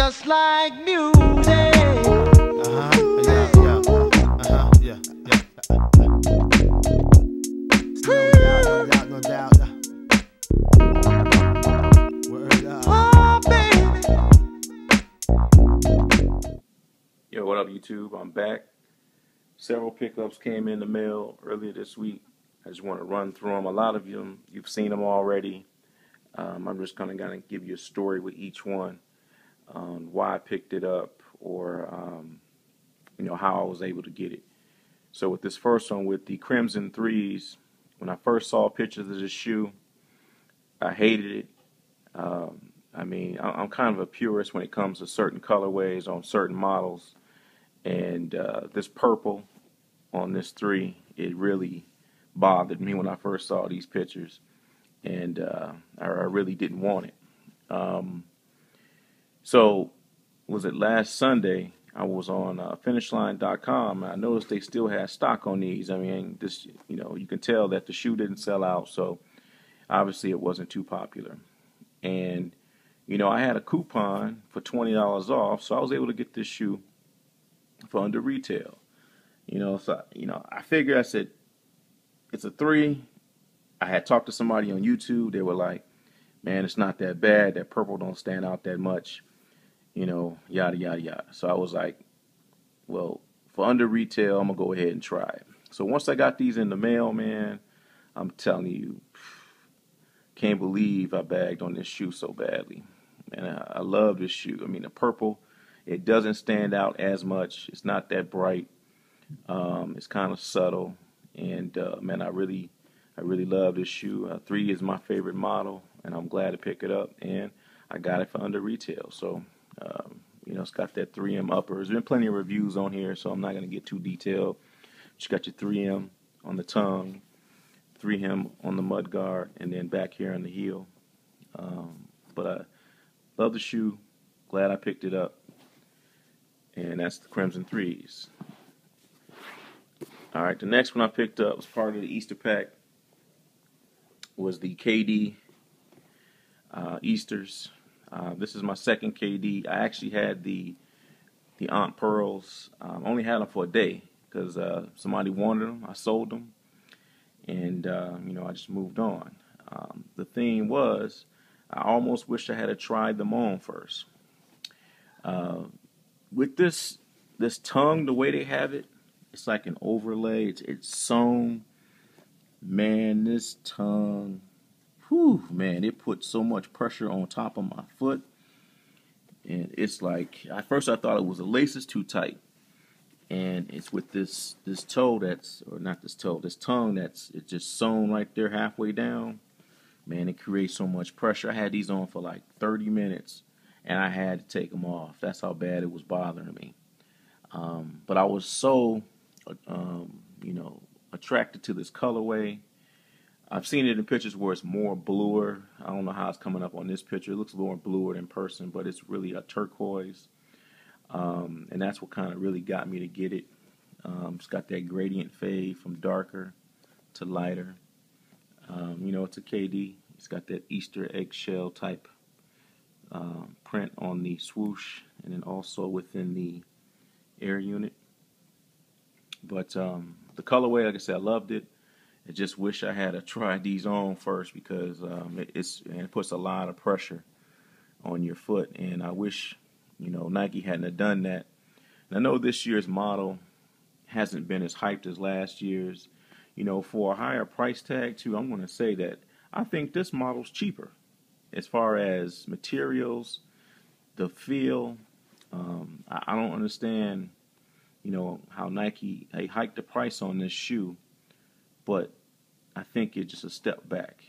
just like music. Yeah, yeah, yeah, no doubt, no doubt, no doubt. Word up. Oh, baby. Yo, what up, YouTube? I'm back. Several pickups came in the mail earlier this week. I just want to run through them. A lot of them, you've seen them already. I'm just kind of going to give you a story with each one on why I picked it up or, how I was able to get it. So with this first one, with the Crimson Threes, when I first saw pictures of this shoe, I hated it. I'm kind of a purist when it comes to certain colorways on certain models. And this purple on this 3, it really bothered me when I first saw these pictures. And I really didn't want it. So, was it last Sunday? I was on finishline.com, and I noticed they still had stock on these. I mean, this, you can tell that the shoe didn't sell out, so obviously it wasn't too popular. And, I had a coupon for $20 off, so I was able to get this shoe for under retail. I figured, I said, it's a 3. I had talked to somebody on YouTube. They were like, man, it's not that bad. That purple don't stand out that much. Yada, yada, yada. So I was like, well, for under retail, I'm going to go ahead and try it. So once I got these in the mail, man, I'm telling you, can't believe I bagged on this shoe so badly. And I love this shoe. I mean, the purple, it doesn't stand out as much. It's not that bright. It's kind of subtle. And, man, I really love this shoe. 3 is my favorite model, and I'm glad to pick it up. And I got it for under retail. So, it's got that 3M upper. There's been plenty of reviews on here, so I'm not going to get too detailed. Just got your 3M on the tongue, 3M on the mud guard, and then back here on the heel. But I love the shoe. Glad I picked it up. And that's the Crimson Threes. All right, the next one I picked up was part of the Easter pack. Was the KD Easters. This is my second KD. I actually had the Aunt Pearls. Only had them for a day because somebody wanted them. I sold them, and I just moved on. The thing was, I almost wish I had tried them on first. With this tongue, the way they have it, it's like an overlay. It's sewn. Man, this tongue, whew, man, it put so much pressure on top of my foot. And it's like, at first I thought it was the laces too tight. And it's with this toe that's, or not this toe, this tongue it's just sewn right there halfway down. Man, it creates so much pressure. I had these on for like 30 minutes, and I had to take them off. That's how bad it was bothering me. But I was so, attracted to this colorway. I've seen it in pictures where it's more bluer. I don't know how it's coming up on this picture. It looks a little more bluer in person, but it's really a turquoise. And that's what kind of really got me to get it. It's got that gradient fade from darker to lighter. It's a KD. It's got that Easter eggshell type print on the swoosh, and then also within the air unit. But the colorway, like I said, I loved it. I just wish I had tried these on first because it puts a lot of pressure on your foot, and I wish Nike hadn't have done that. And I know this year's model hasn't been as hyped as last year's. For a higher price tag too, I'm going to say that I think this model's cheaper as far as materials, the feel. I don't understand, how Nike hiked the price on this shoe, but I think it's just a step back.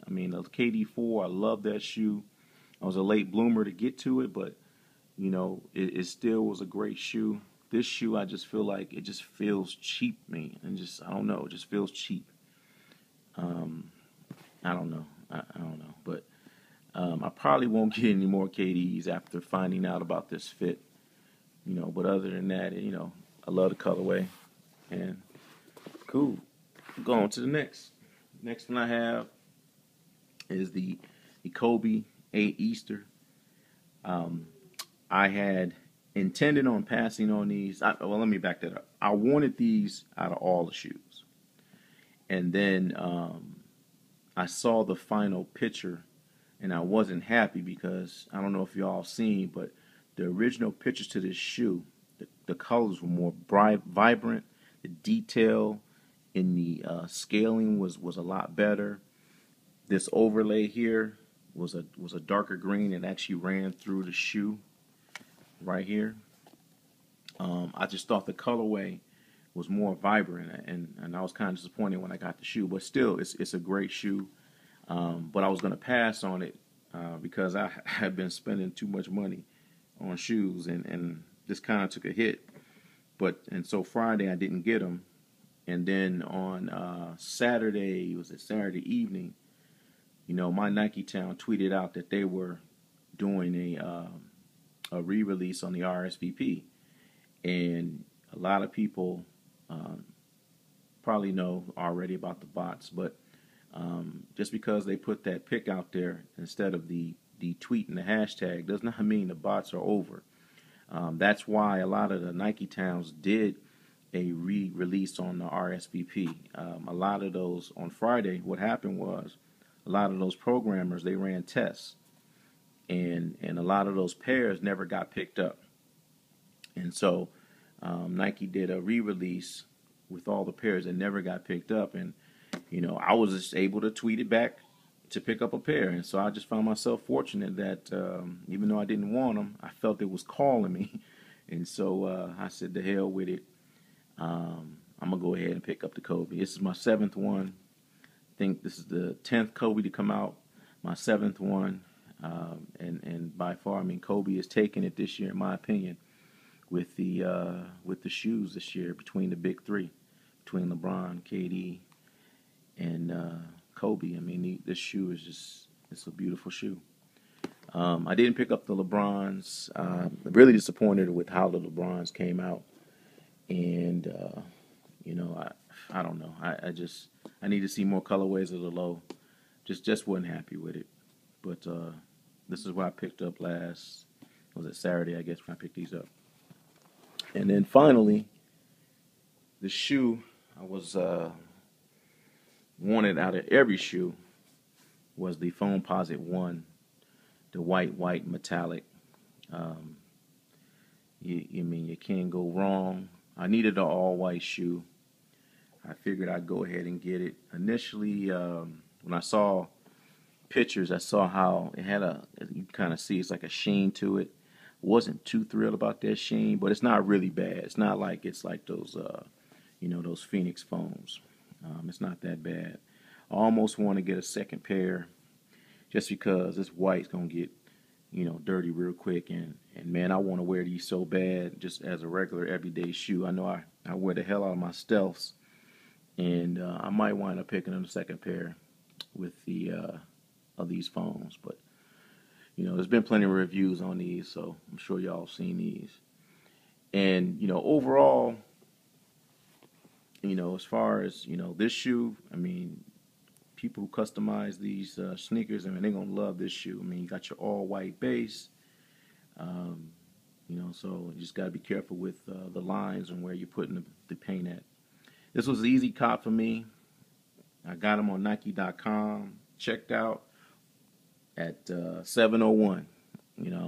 I mean, the KD4, I love that shoe. I was a late bloomer to get to it, but it still was a great shoe. This shoe, I just feel like it just feels cheap, man, and I don't know, it just feels cheap. I don't know, I don't know, but I probably won't get any more KDs after finding out about this fit. But other than that, I love the colorway, and cool. Go on to the next. Next one I have is the Kobe 8 Easter. I had intended on passing on these. Well, let me back that up. I wanted these out of all the shoes. And then I saw the final picture, and I wasn't happy because I don't know if y'all seen, but the original pictures to this shoe, the colors were more bright, vibrant. The detail in the scaling was a lot better. This overlay here was a darker green and actually ran through the shoe right here. I just thought the colorway was more vibrant, and I was kind of disappointed when I got the shoe. But still, it's a great shoe. But I was going to pass on it because I had been spending too much money on shoes, and this kind of took a hit. And so Friday I didn't get them, and then on Saturday, was it Saturday evening? My Nike Town tweeted out that they were doing a re-release on the RSVP, and a lot of people probably know already about the bots, but just because they put that pic out there instead of the tweet and the hashtag does not mean the bots are over. That's why a lot of the Nike Towns did a re-release on the RSVP. A lot of those on Friday, what happened was a lot of those programmers, they ran tests, and a lot of those pairs never got picked up. And so Nike did a re-release with all the pairs that never got picked up, and I was just able to tweet it back to pick up a pair. And so I just found myself fortunate that even though I didn't want them, I felt it was calling me. And so I said, to hell with it. I'm going to go ahead and pick up the Kobe. This is my 7th one. I think this is the 10th Kobe to come out, my 7th one. And by far, Kobe is taking it this year, in my opinion, with the shoes this year, between the big three, between LeBron, KD, and Kobe. This shoe is it's a beautiful shoe. I didn't pick up the LeBrons. Really disappointed with how the LeBrons came out, and I don't know. I need to see more colorways of the low. Just wasn't happy with it. But this is what I picked up last. Was it Saturday? I guess when I picked these up. And then finally, the shoe I was wanted out of every shoe was the Foamposite One, the white metallic. You can't go wrong. I needed an all-white shoe. I figured I'd go ahead and get it. Initially, when I saw pictures, I saw how it had you kind of see it's like a sheen to it. Wasn't too thrilled about that sheen, but it's not really bad. It's not like those, those Phoenix foams. It's not that bad. I almost want to get a second pair just because this white's going to get, dirty real quick. And man, I want to wear these so bad just as a regular everyday shoe. I know I wear the hell out of my stealths. And I might wind up picking up a second pair with of these foams. But, there's been plenty of reviews on these, so I'm sure y'all have seen these. And, overall, as far as, this shoe, people who customize these sneakers, they're going to love this shoe. You got your all-white base, so you just got to be careful with the lines and where you're putting the paint at. This was an easy cop for me. I got them on Nike.com, checked out at 7:01.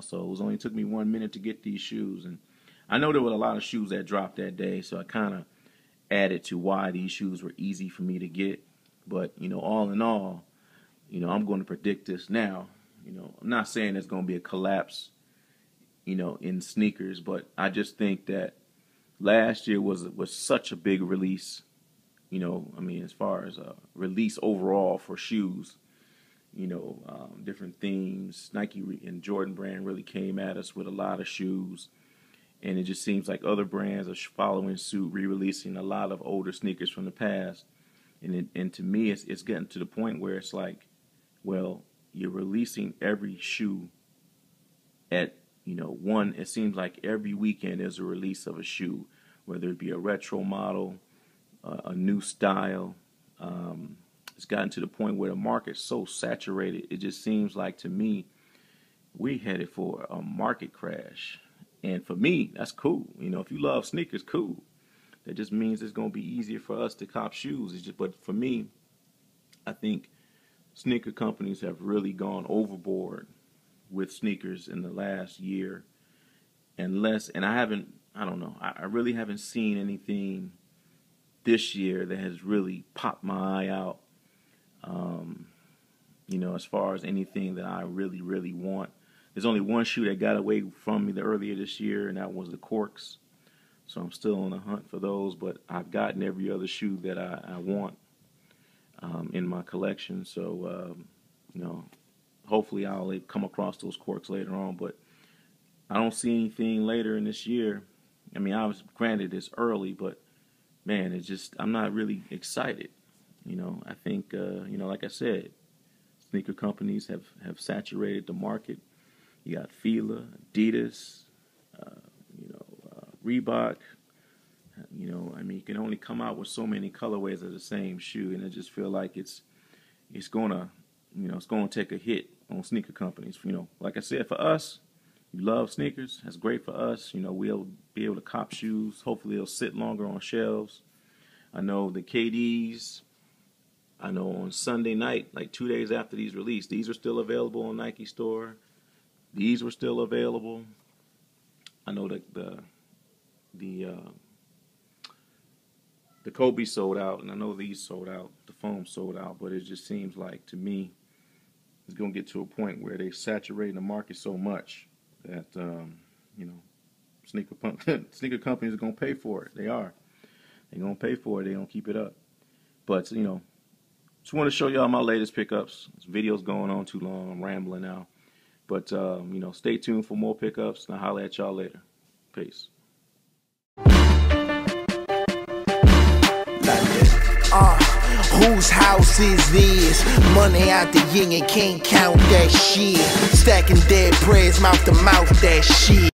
So it only took me 1 minute to get these shoes. And I know there were a lot of shoes that dropped that day, so I kind of added to why these shoes were easy for me to get. But, all in all, I'm going to predict this now. I'm not saying there's going to be a collapse, in sneakers, but I just think that last year was such a big release, as far as a release overall for shoes, different themes. Nike and Jordan brand really came at us with a lot of shoes, and it just seems like other brands are following suit, re-releasing a lot of older sneakers from the past. And to me, it's getting to the point where it's like, well, you're releasing every shoe at, it seems like every weekend there's a release of a shoe, whether it be a retro model, a new style. It's gotten to the point where the market's so saturated. It just seems like, to me, we headed for a market crash. And for me, that's cool. You know, if you love sneakers, cool. That just means it's going to be easier for us to cop shoes. But for me, I think sneaker companies have really gone overboard with sneakers in the last year and I don't know, I really haven't seen anything this year that has really popped my eye out, you know, as far as anything that I really, really want. There's only one shoe that got away from me earlier this year, and that was the Corks. So I'm still on the hunt for those, but I've gotten every other shoe that I want in my collection. So, you know, hopefully I'll come across those Corks later on, but I don't see anything later in this year. I mean, granted it's early, but man, I'm not really excited. You know, I think, you know, like I said, sneaker companies have saturated the market. You got Fila, Adidas, you know, Reebok. You know, I mean, you can only come out with so many colorways of the same shoe, and I just feel like it's gonna, you know, it's gonna take a hit on sneaker companies. You know, like I said, for us, you love sneakers. That's great for us. You know, we'll be able to cop shoes. Hopefully, they'll sit longer on shelves. I know the KDs. I know on Sunday night, like 2 days after these released, these are still available on Nike Store. These were still available. I know that the Kobe sold out, and I know these sold out. The foam sold out, but it just seems like, to me, it's going to get to a point where they're saturating the market so much that, you know, sneaker companies are going to pay for it. They are. They're going to pay for it. They're going to keep it up. But, you know, just want to show y'all my latest pickups. This video's going on too long. I'm rambling now. But, you know, stay tuned for more pickups, and I'll holler at y'all later. Peace. Whose house is this? Money out the yin and can't count that shit. Stacking dead prayers, mouth to mouth that shit.